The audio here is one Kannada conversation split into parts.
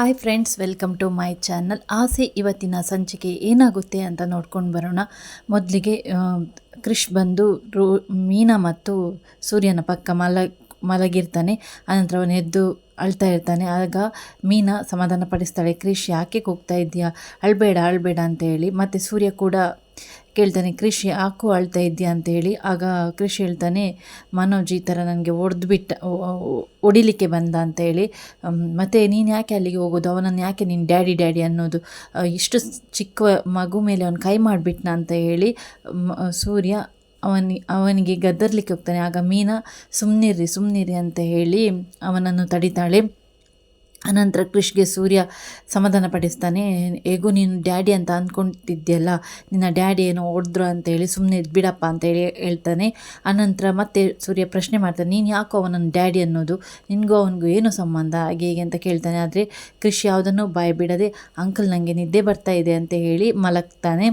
Hi friends, welcome to my channel. ಆಸೆ ಇವತ್ತಿನ ಸಂಚಿಕೆ ಏನಾಗುತ್ತೆ ಅಂತ ನೋಡ್ಕೊಂಡು ಬರೋಣ. ಮೊದಲಿಗೆ ಕ್ರಿಶ್ ಬಂದು ಮೀನಾ ಮತ್ತು ಸೂರ್ಯನ ಪಕ್ಕ ಮಲಗಿರ್ತಾನೆ. ಆನಂತರ ಅವನು ಎದ್ದು ಅಳ್ತಾ ಇರ್ತಾನೆ. ಆಗ ಮೀನಾ ಸಮಾಧಾನ ಪಡಿಸ್ತಾಳೆ, ಕ್ರಿಶ್ ಯಾಕೆ ಕೂಗ್ತಾ ಇದೆಯಾ, ಅಳಬೇಡ ಅಂತ ಹೇಳಿ. ಮತ್ತು ಸೂರ್ಯ ಕೂಡ ಕೇಳ್ತಾನೆ, ಕ್ರಿಶ್ ಯಾಕೋ ಅಳ್ತಾ ಇದೆಯಾ ಅಂತ ಹೇಳಿ. ಆಗ ಕ್ರಿಶ್ ಹೇಳ್ತಾನೆ, ಮನೋಜ್ ಈ ಥರ ನನಗೆ ಹೊಡಿಲಿಕ್ಕೆ ಬಂದ ಅಂತ ಹೇಳಿ. ಮತ್ತು ನೀನು ಯಾಕೆ ಅಲ್ಲಿಗೆ ಹೋಗೋದು, ಅವನನ್ನು ಯಾಕೆ ನೀನು ಡ್ಯಾಡಿ ಅನ್ನೋದು, ಇಷ್ಟು ಚಿಕ್ಕ ಮಗು ಮೇಲೆ ಅವನು ಕೈ ಮಾಡಿಬಿಟ್ನ ಅಂತ ಹೇಳಿ ಸೂರ್ಯ ಅವನಿಗೆ ಗದ್ದರ್ಲಿಕ್ಕೆ ಹೋಗ್ತಾನೆ. ಆಗ ಮೀನಾ ಸುಮ್ಮನಿರಿ ಅಂತ ಹೇಳಿ ಅವನನ್ನು ತಡಿತಾಳೆ. ಅನಂತರ ಕ್ರಿಶ್ಗೆ ಸೂರ್ಯ ಸಮಾಧಾನ ಪಡಿಸ್ತಾನೆ, ಹೇಗೂ ನೀನು ಡ್ಯಾಡಿ ಅಂತ ಅಂದ್ಕೊತಿದ್ಯಲ್ಲ, ನಿನ್ನ ಡ್ಯಾಡಿ ಏನೋ ಹೊಡೆದ್ರು ಅಂತ ಹೇಳಿ ಸುಮ್ಮನೆ ಬಿಡಪ್ಪ ಅಂತ ಹೇಳಿ ಹೇಳ್ತಾನೆ. ಅನಂತರ ಮತ್ತೆ ಸೂರ್ಯ ಪ್ರಶ್ನೆ ಮಾಡ್ತಾನೆ, ನೀನು ಯಾಕೋ ಅವನನ್ನು ಡ್ಯಾಡಿ ಅನ್ನೋದು, ನಿನಗೂ ಅವನಿಗೂ ಏನು ಸಂಬಂಧ ಹಾಗೆ ಹೇಗೆ ಅಂತ ಕೇಳ್ತಾನೆ. ಆದರೆ ಕ್ರಿಶ್ ಯಾವುದನ್ನು ಬಾಯಿ ಬಿಡದೆ, ಅಂಕಲ್ ನನಗೆ ನಿದ್ದೆ ಬರ್ತಾ ಇದೆ ಅಂತ ಹೇಳಿ ಮಲಗ್ತಾನೆ.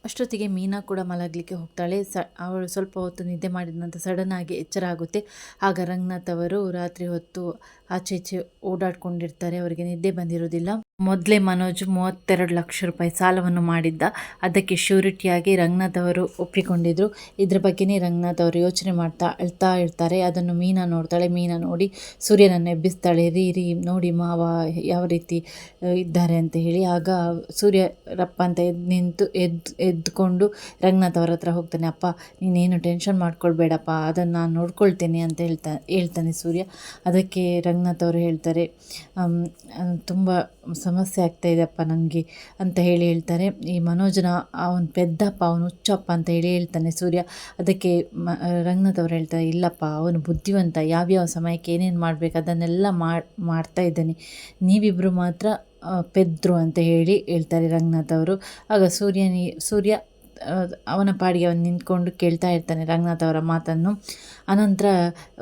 ಅಷ್ಟೊತ್ತಿಗೆ ಮೀನಾ ಕೂಡ ಮಲಗಲಿಕ್ಕೆ ಹೋಗ್ತಾಳೆ. ಅವಳು ಸ್ವಲ್ಪ ಹೊತ್ತು ನಿದ್ದೆ ಮಾಡಿದ ನಂತರ ಸಡನ್ನಾಗಿ ಎಚ್ಚರ ಆಗುತ್ತೆ. ಆಗ ರಂಗನಾಥ್ ಅವರು ರಾತ್ರಿ ಹೊತ್ತು ಆಚೆ ಈಚೆ ಓಡಾಡ್ಕೊಂಡಿರ್ತಾರೆ, ಅವರಿಗೆ ನಿದ್ದೆ ಬಂದಿರೋದಿಲ್ಲ. ಮೊದಲೇ ಮನೋಜ್ 32 ಲಕ್ಷ ರೂಪಾಯಿ ಸಾಲವನ್ನು ಮಾಡಿದ್ದ, ಅದಕ್ಕೆ ಶ್ಯೂರಿಟಿಯಾಗಿ ರಂಗನಾಥ್ ಅವರು ಒಪ್ಪಿಕೊಂಡಿದ್ರು. ಇದ್ರ ಬಗ್ಗೆನೇ ರಂಗನಾಥ್ ಅವರು ಯೋಚನೆ ಮಾಡ್ತಾ ಅಳ್ತಾ ಇರ್ತಾರೆ. ಅದನ್ನು ಮೀನಾ ನೋಡ್ತಾಳೆ. ಮೀನಾ ನೋಡಿ ಸೂರ್ಯನನ್ನು ಎಬ್ಬಿಸ್ತಾಳೆ, ರೀ ನೋಡಿ ಮಾವ ಯಾವ ರೀತಿ ಇದ್ದಾರೆ ಅಂತ ಹೇಳಿ. ಆಗ ಸೂರ್ಯ ರಪ್ಪ ಅಂತ ಎದ್ದುಕೊಂಡು ರಂಗನಾಥ್ ಅವರ ಹತ್ರ ಹೋಗ್ತಾನೆ. ಅಪ್ಪ ನೀನೇನು ಟೆನ್ಷನ್ ಮಾಡ್ಕೊಳ್ಬೇಡಪ್ಪ, ಅದನ್ನು ನಾನು ನೋಡ್ಕೊಳ್ತೇನೆ ಅಂತ ಹೇಳ್ತಾನೆ ಸೂರ್ಯ. ಅದಕ್ಕೆ ರಂಗನಾಥ್ ಅವರು ಹೇಳ್ತಾರೆ, ತುಂಬ ಸಮಸ್ಯೆ ಆಗ್ತಾಯಿದೆಯಪ್ಪ ನನಗೆ ಅಂತ ಹೇಳ್ತಾರೆ. ಈ ಮನೋಜನ ಅವನು ಪೆದ್ದಪ್ಪ, ಅವನು ಹುಚ್ಚಪ್ಪ ಅಂತ ಹೇಳ್ತಾನೆ ಸೂರ್ಯ. ಅದಕ್ಕೆ ರಂಗನಾಥ್ ಅವರು ಹೇಳ್ತಾರೆ, ಇಲ್ಲಪ್ಪ ಅವನು ಬುದ್ಧಿವಂತ, ಯಾವ್ಯಾವ ಸಮಯಕ್ಕೆ ಏನೇನು ಮಾಡಬೇಕು ಅದನ್ನೆಲ್ಲ ಮಾಡ್ತಾ ಇದ್ದಾನೆ, ನೀವಿಬ್ಬರು ಮಾತ್ರ ಪೆದ್ರು ಅಂತ ಹೇಳ್ತಾರೆ ರಂಗನಾಥ್ ಅವರು. ಆಗ ಸೂರ್ಯ ಅವನ ಪಾಡಿಗೆ ಅವನು ನಿಂತ್ಕೊಂಡು ಕೇಳ್ತಾ ಇರ್ತಾನೆ ರಂಗನಾಥ್ ಅವರ ಮಾತನ್ನು. ಅನಂತರ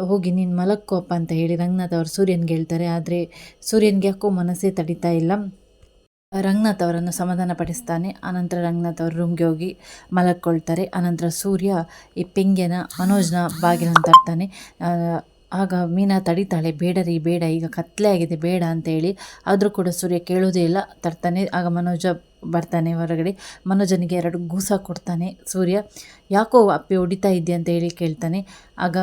ಹೋಗಿ ನೀನು ಮಲಕ್ಕೋಪ್ಪ ಅಂತ ಹೇಳಿ ರಂಗನಾಥ್ ಅವರು ಸೂರ್ಯನಿಗೆ ಹೇಳ್ತಾರೆ. ಆದರೆ ಸೂರ್ಯನಿಗೆ ಯಾಕೋ ಮನಸ್ಸೇ ತಡೀತಾ ಇಲ್ಲ. ರಂಗನಾಥ್ ಅವರನ್ನು ಸಮಾಧಾನ ಪಡಿಸ್ತಾನೆ. ಅನಂತರ ರಂಗನಾಥ್ ಅವರು ರೂಮ್ಗೆ ಹೋಗಿ ಮಲಕ್ಕೊಳ್ತಾರೆ. ಅನಂತರ ಸೂರ್ಯ ಈ ಪೆಂಗ್ಯನ ಮನೋಜ್ನ ಬಾಗಿಲನ್ನು ತರ್ತಾನೆ. ಆಗ ಮೀನಾ ತಡಿತಾಳೆ, ಬೇಡ ಈಗ ಕತ್ಲೆ ಆಗಿದೆ ಬೇಡ ಅಂತ ಹೇಳಿ. ಆದರೂ ಕೂಡ ಸೂರ್ಯ ಕೇಳೋದೇ ಇಲ್ಲ, ತರ್ತಾನೆ. ಆಗ ಮನೋಜ ಬರ್ತಾನೆ ಹೊರಗಡೆ. ಮನೋಜನಿಗೆ 2 ಗೂಸ ಕೊಡ್ತಾನೆ ಸೂರ್ಯ. ಯಾಕೋ ಅಪ್ಪಿ ಹೊಡಿತಾ ಇದ್ದೆ ಅಂತ ಹೇಳಿ ಕೇಳ್ತಾನೆ. ಆಗ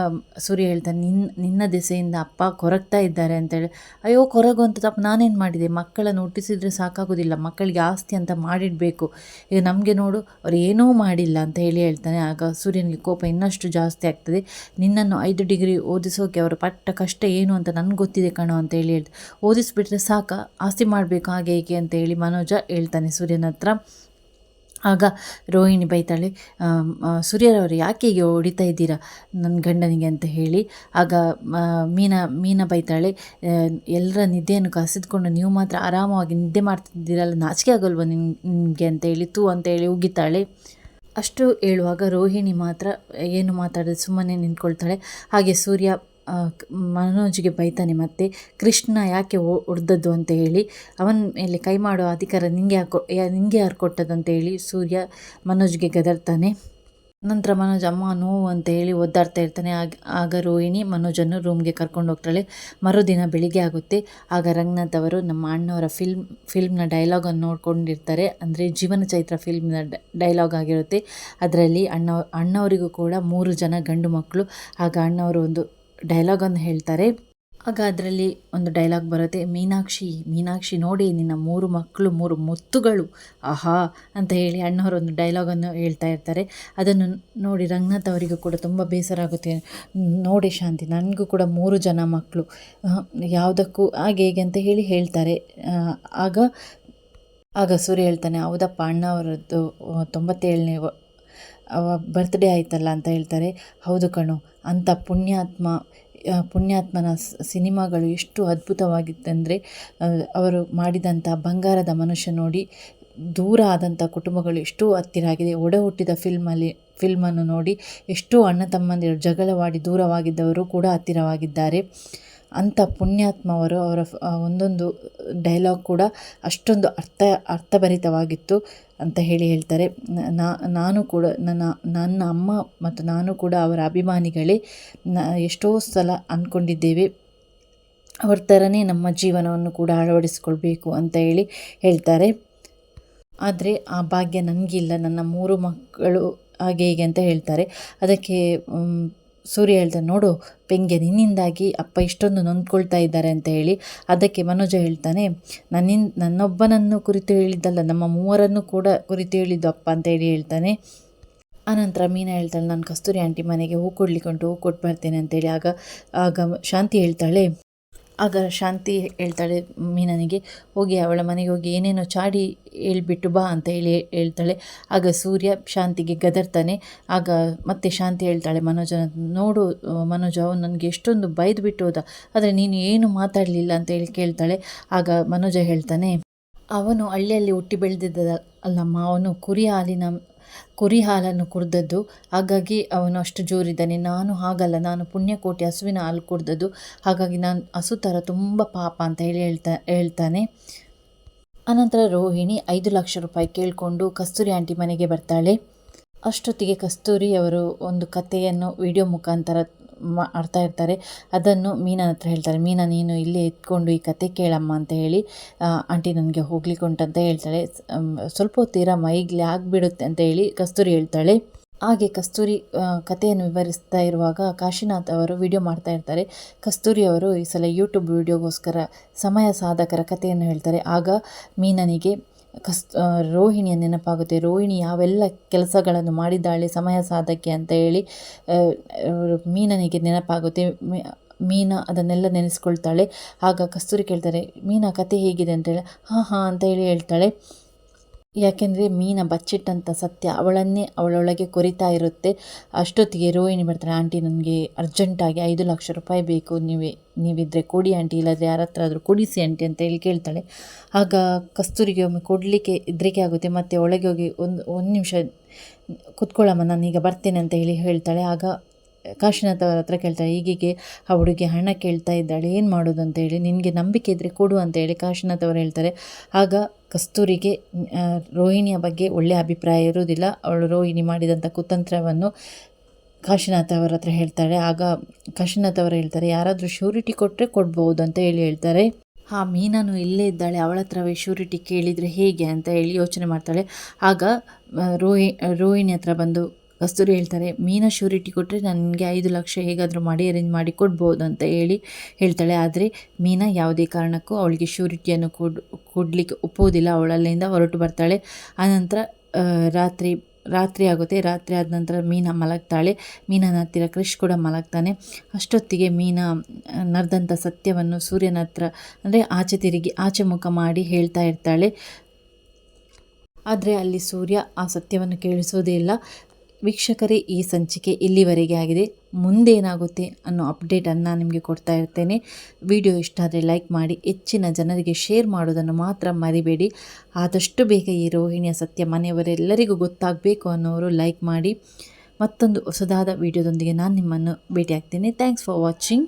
ಸೂರ್ಯ ಹೇಳ್ತಾನೆ, ನಿನ್ನ ದೆಸೆಯಿಂದ ಅಪ್ಪ ಕೊರಗ್ತಾ ಇದ್ದಾರೆ ಅಂತೇಳಿ. ಅಯ್ಯೋ ಕೊರಗು ಅಂತ ತಪ್ಪು ನಾನೇನು ಮಾಡಿದೆ, ಮಕ್ಕಳನ್ನು ಹುಟ್ಟಿಸಿದ್ರೆ ಸಾಕಾಗೋದಿಲ್ಲ, ಮಕ್ಕಳಿಗೆ ಆಸ್ತಿ ಅಂತ ಮಾಡಿಡಬೇಕು, ಈಗ ನಮಗೆ ನೋಡು ಅವ್ರು ಏನೂ ಮಾಡಿಲ್ಲ ಅಂತ ಹೇಳ್ತಾನೆ. ಆಗ ಸೂರ್ಯನಿಗೆ ಕೋಪ ಇನ್ನಷ್ಟು ಜಾಸ್ತಿ ಆಗ್ತದೆ. ನಿನ್ನನ್ನು 5 ಡಿಗ್ರಿ ಓದಿಸೋಕೆ ಅವರು ಪಟ್ಟ ಕಷ್ಟ ಏನು ಅಂತ ನನಗೆ ಗೊತ್ತಿದೆ ಕಣೋ ಅಂತ ಹೇಳ್ತಾರೆ. ಓದಿಸ್ಬಿಟ್ರೆ ಸಾಕ, ಆಸ್ತಿ ಮಾಡಬೇಕು ಹಾಗೆ ಹೀಗೆ ಅಂತ ಹೇಳಿ ಮನೋಜ ಹೇಳ್ತಾನೆ ಸೂರ್ಯನ ಹತ್ರ. ಆಗ ರೋಹಿಣಿ ಬೈತಾಳೆ, ಸೂರ್ಯರವರು ಯಾಕೆ ಹೀಗೆ ಹೊಡಿತಾ ಇದ್ದೀರಾ ನನ್ನ ಗಂಡನಿಗೆ ಅಂತ ಹೇಳಿ. ಆಗ ಮೀನಾ ಬೈತಾಳೆ, ಎಲ್ಲರ ನಿದ್ದೆಯನ್ನು ಕಸಿದ್ಕೊಂಡು ನೀವು ಮಾತ್ರ ಆರಾಮವಾಗಿ ನಿದ್ದೆ ಮಾಡ್ತಿದ್ದೀರಲ್ಲ, ನಾಚಿಕೆ ಆಗೋಲ್ವ ನಿಮಗೆ ಅಂತ ಹೇಳಿ ಅಂತ ಹೇಳಿ ಉಗಿತಾಳೆ. ಅಷ್ಟು ಹೇಳುವಾಗ ರೋಹಿಣಿ ಮಾತ್ರ ಏನು ಮಾತಾಡೋದು ಸುಮ್ಮನೆ ನಿಂತ್ಕೊಳ್ತಾಳೆ. ಹಾಗೆ ಸೂರ್ಯ ಮನೋಜ್ಗೆ ಬೈತಾನೆ, ಮತ್ತು ಕೃಷ್ಣ ಯಾಕೆ ಹೊಡೆದದ್ದು ಅಂತ ಹೇಳಿ, ಅವನ ಮೇಲೆ ಕೈ ಮಾಡೋ ಅಧಿಕಾರ ನಿಂಗೆ ಯಾರು ಕೊಟ್ಟದ್ದು ಅಂತ ಹೇಳಿ ಸೂರ್ಯ ಮನೋಜ್ಗೆ ಗದರ್ತಾನೆ. ನಂತರ ಮನೋಜ್ ಅಮ್ಮ ನೋವು ಅಂತ ಹೇಳಿ ಒದ್ದಾಡ್ತಾ ಇರ್ತಾನೆ. ಆಗ ರೋಹಿಣಿ ಮನೋಜನ್ನು ರೂಮ್ಗೆ ಕರ್ಕೊಂಡು ಹೋಗ್ತಾಳೆ. ಮರುದಿನ ಬೆಳಿಗ್ಗೆ ಆಗುತ್ತೆ. ಆಗ ರಂಗನಾಥ್ ಅವರು ನಮ್ಮ ಅಣ್ಣವರ ಫಿಲ್ಮ್ನ ಡೈಲಾಗನ್ನು ನೋಡ್ಕೊಂಡಿರ್ತಾರೆ. ಅಂದರೆ ಜೀವನ ಚೈತ್ರ ಫಿಲ್ಮ್ನ ಡೈಲಾಗ್ ಆಗಿರುತ್ತೆ. ಅದರಲ್ಲಿ ಅಣ್ಣವರಿಗೂ ಕೂಡ 3 ಜನ ಗಂಡು ಮಕ್ಕಳು. ಆಗ ಅಣ್ಣವರು ಒಂದು ಡೈಲಾಗನ್ನು ಹೇಳ್ತಾರೆ. ಆಗ ಅದರಲ್ಲಿ ಒಂದು ಡೈಲಾಗ್ ಬರುತ್ತೆ, ಮೀನಾಕ್ಷಿ ನೋಡಿ ನಿನ್ನ 3 ಮಕ್ಕಳು 3 ಮುತ್ತುಗಳು ಆಹಾ ಅಂತ ಹೇಳಿ ಅಣ್ಣವರು ಒಂದು ಡೈಲಾಗನ್ನು ಹೇಳ್ತಾ ಇರ್ತಾರೆ. ಅದನ್ನು ನೋಡಿ ರಂಗನಾಥ್ ಅವರಿಗೂ ಕೂಡ ತುಂಬ ಬೇಸರ ಆಗುತ್ತೆ. ನೋಡಿ ಶಾಂತಿ, ನನಗೂ ಕೂಡ 3 ಜನ ಮಕ್ಕಳು, ಯಾವುದಕ್ಕೂ ಹಾಗೆ ಹೇಗೆ ಅಂತ ಹೇಳ್ತಾರೆ. ಆಗ ಸೂರ್ಯ ಹೇಳ್ತಾನೆ, ಹೌದಪ್ಪ ಅಣ್ಣ ಅವರದ್ದು 97ನೇ ಬರ್ತ್ಡೇ ಆಯ್ತಲ್ಲ ಅಂತ ಹೇಳ್ತಾರೆ. ಹೌದು ಕಣು, ಅಂಥ ಪುಣ್ಯಾತ್ಮನ ಸಿನಿಮಾಗಳು ಎಷ್ಟು ಅದ್ಭುತವಾಗಿತ್ತಂದರೆ, ಅವರು ಮಾಡಿದಂಥ ಬಂಗಾರದ ಮನುಷ್ಯ ನೋಡಿ ದೂರ ಆದಂಥ ಕುಟುಂಬಗಳು ಎಷ್ಟೋ ಹತ್ತಿರ ಆಗಿದೆ. ಒಡ ಹುಟ್ಟಿದ ಫಿಲ್ಮನ್ನು ನೋಡಿ ಎಷ್ಟೋ ಅಣ್ಣ ತಮ್ಮಂದಿರು ಜಗಳವಾಡಿ ದೂರವಾಗಿದ್ದವರು ಕೂಡ ಹತ್ತಿರವಾಗಿದ್ದಾರೆ. ಅಂಥ ಪುಣ್ಯಾತ್ಮವರು ಅವರ ಒಂದೊಂದು ಡೈಲಾಗ್ ಕೂಡ ಅಷ್ಟೊಂದು ಅರ್ಥಭರಿತವಾಗಿತ್ತು ಅಂತ ಹೇಳ್ತಾರೆ. ನಾನು ಕೂಡ ನನ್ನ ಅಮ್ಮ ಮತ್ತು ನಾನು ಕೂಡ ಅವರ ಅಭಿಮಾನಿಗಳೇ. ಎಷ್ಟೋ ಸಲ ಅಂದ್ಕೊಂಡಿದ್ದೇವೆ ಅವ್ರ ಥರನೇ ನಮ್ಮ ಜೀವನವನ್ನು ಕೂಡ ಅಳವಡಿಸ್ಕೊಳ್ಬೇಕು ಅಂತ ಹೇಳ್ತಾರೆ. ಆದರೆ ಆ ಭಾಗ್ಯ ನನಗಿಲ್ಲ, ನನ್ನ 3 ಮಕ್ಕಳು ಹಾಗೆ ಹೀಗೆ ಅಂತ ಹೇಳ್ತಾರೆ. ಅದಕ್ಕೆ ಸೂರ್ಯ ಹೇಳ್ತಾನೆ, ನೋಡು ಪೆಂಗೆ, ನಿನ್ನಿಂದಾಗಿ ಅಪ್ಪ ಇಷ್ಟೊಂದು ನೊಂದ್ಕೊಳ್ತಾ ಇದ್ದಾರೆ ಅಂತ ಅದಕ್ಕೆ ಮನೋಜ ಹೇಳ್ತಾನೆ, ನನ್ನೊಬ್ಬನನ್ನು ಕುರಿತು ಹೇಳಿದ್ದಲ್ಲ, ನಮ್ಮ 3ರನ್ನು ಕೂಡ ಕುರಿತು ಹೇಳಿದ್ದು ಅಪ್ಪ ಅಂತ ಹೇಳ್ತಾನೆ. ಆನಂತರ ಮೀನಾ ಹೇಳ್ತಾಳೆ, ನಾನು ಕಸ್ತೂರಿ ಆಂಟಿ ಮನೆಗೆ ಹೂ ಕೊಡ್ಲಿಕ್ಕೆ ಉಂಟು, ಹೂ ಕೊಟ್ಟು ಬರ್ತೇನೆ ಅಂತೇಳಿ. ಆಗ ಶಾಂತಿ ಹೇಳ್ತಾಳೆ ಮೀನನಿಗೆ, ಹೋಗಿ ಅವಳ ಮನೆಗೆ ಹೋಗಿ ಏನೇನೋ ಚಾಡಿ ಹೇಳ್ಬಿಟ್ಟು ಬಾ ಅಂತ ಹೇಳ್ತಾಳೆ. ಆಗ ಸೂರ್ಯ ಶಾಂತಿಗೆ ಗದರ್ತಾನೆ. ಆಗ ಮತ್ತೆ ಶಾಂತಿ ಹೇಳ್ತಾಳೆ ನೋಡು ಮನೋಜ, ಅವನು ನನಗೆ ಎಷ್ಟೊಂದು ಬೈದು ಬಿಟ್ಟು ಹೋದ, ಆದರೆ ನೀನು ಏನು ಮಾತಾಡಲಿಲ್ಲ ಅಂತ ಕೇಳ್ತಾಳೆ. ಆಗ ಮನೋಜ ಹೇಳ್ತಾನೆ, ಅವನು ಹಳ್ಳಿಯಲ್ಲಿ ಹುಟ್ಟಿ ಬೆಳೆದಿದ್ದ ಅಲ್ಲಮ್ಮ, ಅವನು ಕುರಿ ಹಾಲನ್ನು ಕುಡಿದದ್ದು, ಹಾಗಾಗಿ ಅವನು ಅಷ್ಟು ಜೋರಿದ್ದಾನೆ. ನಾನು ಹಾಗಲ್ಲ, ನಾನು ಪುಣ್ಯಕೋಟಿ ಹಸುವಿನ ಹಾಲು ಕುಡಿದದ್ದು, ಹಾಗಾಗಿ ನಾನು ಹಸು ಥರ ತುಂಬ ಪಾಪ ಅಂತ ಹೇಳ್ತಾನೆ. ಅನಂತರ ರೋಹಿಣಿ 5 ಲಕ್ಷ ರೂಪಾಯಿ ಕೇಳಿಕೊಂಡು ಕಸ್ತೂರಿ ಆಂಟಿ ಮನೆಗೆ ಬರ್ತಾಳೆ. ಅಷ್ಟೊತ್ತಿಗೆ ಕಸ್ತೂರಿ ಅವರು ಒಂದು ಕಥೆಯನ್ನು ವಿಡಿಯೋ ಮುಖಾಂತರ ಆಡ್ತಾ ಇರ್ತಾರೆ. ಅದನ್ನು ಮೀನನ ಹತ್ರ ಹೇಳ್ತಾರೆ. ಮೀನಾ, ನೀನು ಇಲ್ಲೇ ಎತ್ಕೊಂಡು ಈ ಕತೆ ಕೇಳಮ್ಮ ಅಂತ ಆಂಟಿ ನನಗೆ ಹೋಗ್ಲಿಕ್ಕೆ ಉಂಟಂತ ಹೇಳ್ತಾಳೆ. ಸ್ವಲ್ಪ ಹೊತ್ತಿರ ಮೈಗ್ಲಿ ಆಗಿಬಿಡುತ್ತೆ ಅಂತ ಕಸ್ತೂರಿ ಹೇಳ್ತಾಳೆ. ಹಾಗೆ ಕಸ್ತೂರಿ ಕಥೆಯನ್ನು ವಿವರಿಸ್ತಾ ಇರುವಾಗ ಕಾಶಿನಾಥ್ ಅವರು ವಿಡಿಯೋ ಮಾಡ್ತಾ ಇರ್ತಾರೆ. ಕಸ್ತೂರಿ ಅವರು ಈ ಸಲ ಯೂಟ್ಯೂಬ್ ವಿಡಿಯೋಗೋಸ್ಕರ ಸಮಯ ಸಾಧಕರ ಕಥೆಯನ್ನು ಹೇಳ್ತಾರೆ. ಆಗ ಮೀನನಿಗೆ ರೋಹಿಣಿಯ ನೆನಪಾಗುತ್ತೆ. ರೋಹಿಣಿ ಯಾವೆಲ್ಲ ಕೆಲಸಗಳನ್ನು ಮಾಡಿದ್ದಾಳೆ ಸಮಯ ಸಾಧಕ್ಕೆ ಅಂತ ಮೀನನಿಗೆ ನೆನಪಾಗುತ್ತೆ. ಮೀನಾ ಅದನ್ನೆಲ್ಲ ನೆನೆಸ್ಕೊಳ್ತಾಳೆ. ಆಗ ಕಸ್ತೂರಿ ಕೇಳ್ತಾರೆ, ಮೀನಾ ಕತೆ ಹೇಗಿದೆ ಅಂತೇಳಿ. ಹಾಂ ಅಂತ ಹೇಳ್ತಾಳೆ. ಯಾಕೆಂದರೆ ಮೀನಾ ಬಚ್ಚಿಟ್ಟಂಥ ಸತ್ಯ ಅವಳನ್ನೇ ಅವಳೊಳಗೆ ಕೊರಿತಾ ಇರುತ್ತೆ. ಅಷ್ಟೊತ್ತಿಗೆ ರೋಹಿಣಿ ಬರ್ತಾಳೆ. ಆಂಟಿ, ನನಗೆ ಅರ್ಜೆಂಟಾಗಿ 5 ಲಕ್ಷ ರೂಪಾಯಿ ಬೇಕು, ನೀವಿದ್ದರೆ ಕೊಡಿ ಆಂಟಿ, ಇಲ್ಲಾದರೆ ಯಾರ ಹತ್ರ ಆದರೂ ಕೊಡಿಸಿ ಆಂಟಿ ಅಂತ ಕೇಳ್ತಾಳೆ. ಆಗ ಕಸ್ತೂರಿಗೆ ಒಮ್ಮೆ ಕೊಡಲಿಕ್ಕೆ ಹೆದರಿಕೆ ಆಗುತ್ತೆ. ಮತ್ತು ಒಳಗೆ ಹೋಗಿ ಒಂದು ನಿಮಿಷ ಕುತ್ಕೊಳ್ಳಮ್ಮ, ನಾನೀಗ ಬರ್ತೇನೆ ಅಂತ ಹೇಳ್ತಾಳೆ. ಆಗ ಕಾಶಿನಾಥ್ ಅವರ ಹತ್ರ ಕೇಳ್ತಾಳೆ, ಹೀಗೆ ಆ ಹುಡುಗಿ ಹಣ ಕೇಳ್ತಾ ಇದ್ದಾಳೆ, ಏನು ಮಾಡೋದು ಅಂತ ನಿನಗೆ ನಂಬಿಕೆ ಇದ್ದರೆ ಕೊಡು ಅಂತ ಕಾಶಿನಾಥ್ ಅವರು ಹೇಳ್ತಾರೆ. ಆಗ ಕಸ್ತೂರಿಗೆ ರೋಹಿಣಿಯ ಬಗ್ಗೆ ಒಳ್ಳೆಯ ಅಭಿಪ್ರಾಯ ಇರುವುದಿಲ್ಲ. ಅವಳು ರೋಹಿಣಿ ಮಾಡಿದಂಥ ಕುತಂತ್ರವನ್ನು ಕಾಶಿನಾಥ್ ಅವರ ಹತ್ರ ಹೇಳ್ತಾಳೆ. ಆಗ ಕಾಶಿನಾಥ್ ಅವರು ಹೇಳ್ತಾರೆ, ಯಾರಾದರೂ ಶ್ಯೂರಿಟಿ ಕೊಟ್ಟರೆ ಕೊಡ್ಬೋದು ಅಂತ ಹೇಳ್ತಾರೆ. ಮೀನಾನು ಇಲ್ಲೇ ಇದ್ದಾಳೆ, ಅವಳ ಹತ್ರವೇ ಶ್ಯೂರಿಟಿ ಕೇಳಿದರೆ ಹೇಗೆ ಅಂತ ಯೋಚನೆ ಮಾಡ್ತಾಳೆ. ಆಗ ರೋಹಿಣಿ ಹತ್ರ ಬಂದು ಕಸ್ತೂರಿ ಹೇಳ್ತಾರೆ, ಮೀನಾ ಶ್ಯೂರಿಟಿ ಕೊಟ್ಟರೆ ನನಗೆ 5 ಲಕ್ಷ ಹೇಗಾದರೂ ಮಾಡಿ ಅರೇಂಜ್ ಮಾಡಿ ಕೊಡ್ಬೋದು ಅಂತ ಹೇಳ್ತಾಳೆ. ಆದರೆ ಮೀನಾ ಯಾವುದೇ ಕಾರಣಕ್ಕೂ ಅವಳಿಗೆ ಶ್ಯೂರಿಟಿಯನ್ನು ಕೊಡಲಿಕ್ಕೆ ಒಪ್ಪೋದಿಲ್ಲ. ಅವಳಲ್ಲಿಂದ ಹೊರಟು ಬರ್ತಾಳೆ. ಆನಂತರ ರಾತ್ರಿ ಆಗುತ್ತೆ. ರಾತ್ರಿ ಆದ ನಂತರ ಮೀನಾ ಮಲಗ್ತಾಳೆ. ಮೀನನ ಹತ್ತಿರ ಕ್ರಿಶ್ ಕೂಡ ಮಲಗ್ತಾನೆ. ಅಷ್ಟೊತ್ತಿಗೆ ಮೀನಾ ನಡೆದಂಥ ಸತ್ಯವನ್ನು ಸೂರ್ಯನ ಹತ್ರ ಅಂದರೆ ಆಚೆ ಮುಖ ಮಾಡಿ ಹೇಳ್ತಾ ಇರ್ತಾಳೆ. ಆದರೆ ಅಲ್ಲಿ ಸೂರ್ಯ ಆ ಸತ್ಯವನ್ನು ಕೇಳಿಸೋದೇ ಇಲ್ಲ. ವೀಕ್ಷಕರೇ, ಈ ಸಂಚಿಕೆ ಇಲ್ಲಿವರೆಗೆ ಆಗಿದೆ. ಮುಂದೇನಾಗುತ್ತೆ ಅನ್ನೋ ಅಪ್ಡೇಟನ್ನು ನಿಮಗೆ ಕೊಡ್ತಾ ಇರ್ತೇನೆ. ವಿಡಿಯೋ ಇಷ್ಟ ಆದರೆ ಲೈಕ್ ಮಾಡಿ, ಹೆಚ್ಚಿನ ಜನರಿಗೆ ಶೇರ್ ಮಾಡೋದನ್ನು ಮಾತ್ರ ಮರಿಬೇಡಿ. ಆದಷ್ಟು ಬೇಗ ಈ ರೋಹಿಣಿಯ ಸತ್ಯ ಮನೆಯವರೆಲ್ಲರಿಗೂ ಗೊತ್ತಾಗಬೇಕು ಅನ್ನೋರು ಲೈಕ್ ಮಾಡಿ. ಮತ್ತೊಂದು ಹೊಸದಾದ ವಿಡಿಯೋದೊಂದಿಗೆ ನಾನು ನಿಮ್ಮನ್ನು ಭೇಟಿಯಾಗ್ತೇನೆ. Thanks for watching.